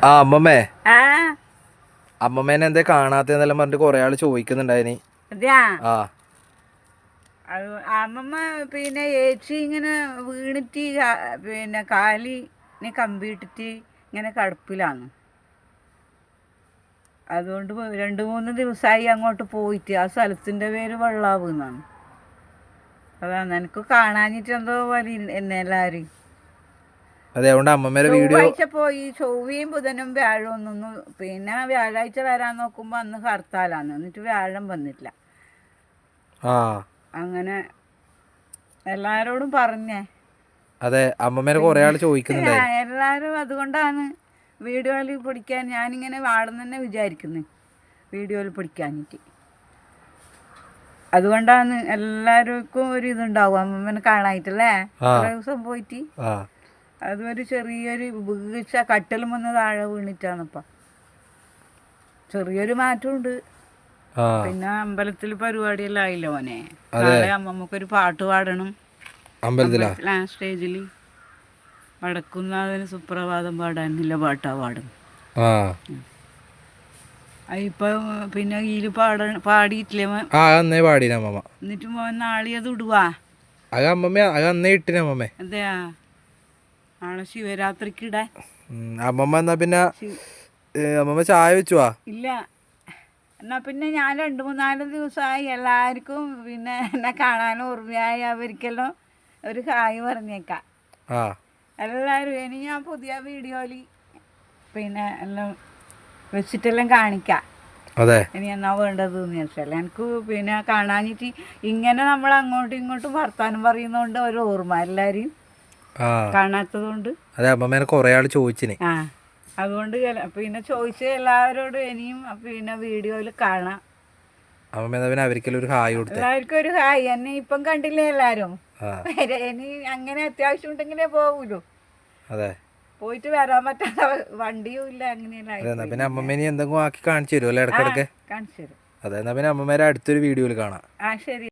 ആ അമ്മമ്മേ, ആ അമ്മമ്മേനെ എന്തേ കാണാത്തെന്നെല്ലാം പറഞ്ഞിട്ട് കൊറേ ആള് ചോദിക്കുന്നുണ്ടായിനി. അതെയാ ആ അമ്മമ്മ പിന്നെ ഏച്ചി ഇങ്ങനെ വീണിട്ട് പിന്നെ കാലിന് കമ്പിയിട്ടിട്ട് ഇങ്ങനെ കിടപ്പിലാണ്. അതുകൊണ്ട് 2-3 ദിവസമായി അങ്ങോട്ട് പോയിട്ട്. ആ സ്ഥലത്തിൻ്റെ പേര് വെള്ളാവ് എന്നാണ്. അതാണ് എനിക്ക് കാണാഞ്ഞിട്ട് എന്തോ പോലെ എന്നെ എല്ലാവരും. അതെ, അതുകൊണ്ട് അമ്മമ്മേടെ വീഡിയോ. ചൊവ്വാഴ്ച പോയി, ചൊവ്വയും ബുധനും വ്യാഴവും ഒന്നു. പിന്നെ വ്യാഴാഴ്ച വരാൻ നോക്കുമ്പോൾ അന്ന് ഹർത്താലാണ്. എന്നിട്ട് വ്യാഴം വന്നിട്ടില്ല. ആ അങ്ങനെ എല്ലാവരോടും പറഞ്ഞേ. അതെ, അമ്മമ്മേനെ കൊറേ ആള് ചോദിക്കുന്നുണ്ടായി. എല്ലാവരും അതുകൊണ്ടാണ് വീഡിയോയിൽ പിടിക്കാൻ ഞാനിങ്ങനെ വാടുന്ന തന്നെ വിചാരിക്കുന്നത്. വീഡിയോയിൽ പിടിക്കാനിട്ട് അതുകൊണ്ടാണ് എല്ലാവർക്കും ഒരു ഇതുണ്ടാവും അമ്മമ്മനെ കാണാനായിട്ടല്ലേ. ഇത്ര ദിവസം പോയിട്ട് അതൊരു ചെറിയൊരു വീഴ്ച, കട്ടിലും വന്ന് താഴെ വീണിട്ടാണിപ്പം. ചെറിയൊരു മാറ്റമുണ്ട്. പിന്നെ അമ്പലത്തിൽ പരിപാടിയെല്ലാം ആയില്ലോ മോനെ. നാളെ അമ്മമ്മക്കൊരു പാട്ട് പാടണം അമ്പലത്തിലാ സ്റ്റേജിൽ. വടക്കുന്നാഥന് സുപ്രഭാതം പാടാനില്ല പാട്ടാ പാടും. ഇപ്പൊ പിന്നെ ഇതില് പാടിയിട്ടില്ലേ മോൻ? അന്നേ പാടിന അമ്മമ്മ. എന്നിട്ട് മോൻ നാളെ അത് ഇടുവാ? അത് അമ്മമ്മ അത് അന്നേ ഇട്ടിന അമ്മമ്മ. അതെയാ, നാളെ ശിവരാത്രിക്ക് ഇടാൻ. അമ്മമ്മ എന്നാ പിന്നെ അമ്മമ്മ ചായ വെച്ചുവാ? ഇല്ല, എന്നാ പിന്നെ ഞാൻ 2-3-4 ദിവസമായി എല്ലാവർക്കും പിന്നെ എന്നെ കാണാനും ഓർമ്മയായി. അവർക്കെല്ലാം ഒരു ഹായ് പറഞ്ഞേക്കാം എല്ലാവരും. ഇനി ഞാൻ പുതിയ വീഡിയോയിൽ പിന്നെ എല്ലാം വെച്ചിട്ടെല്ലാം കാണിക്കാം. അതെ, ഇനി എന്നാ വേണ്ടതെന്ന് വെച്ചാൽ എനിക്ക് പിന്നെ കാണാഞ്ഞിട്ട് ഇങ്ങനെ നമ്മൾ അങ്ങോട്ടും ഇങ്ങോട്ടും വർത്താനം പറയുന്നതുകൊണ്ട് ഒരു ഓർമ്മ എല്ലാവരും കാണാത്തതുകൊണ്ട്. അതെ, അമ്മമ്മേനെ കൊറേ ആള് ചോദിച്ചിനെ. അതുകൊണ്ട് പിന്നെ ചോദിച്ച എല്ലാവരോടും ഇനിയും പിന്നെ വീഡിയോയിൽ കാണാം. അമ്മമ്മ പിന്നെ അവർക്കെല്ലാം ഒരു ഹായ് കൊടുത്തു. എല്ലാവർക്കും ഒരു ഹായ്. എന്നെ ഇപ്പം കണ്ടില്ലേ എല്ലാവരും. ഇനി അങ്ങനെ അത്യാവശ്യം ഉണ്ടെങ്കിലേ പോകൂലോ. അതെ, പോയിട്ട് വരാൻ പറ്റാത്ത വണ്ടിയും ഇല്ല. അങ്ങനെയല്ല. പിന്നെ അമ്മമ്മേനെ എന്തെങ്കിലും ആക്കി കാണിച്ചു തരുമല്ലോ ഇടക്കിടക്ക്. കാണിച്ചു തരും. അതെ, എന്നാ പിന്നെ അമ്മമ്മേരെ അടുത്തൊരു വീഡിയോയിൽ കാണാം. ശരി.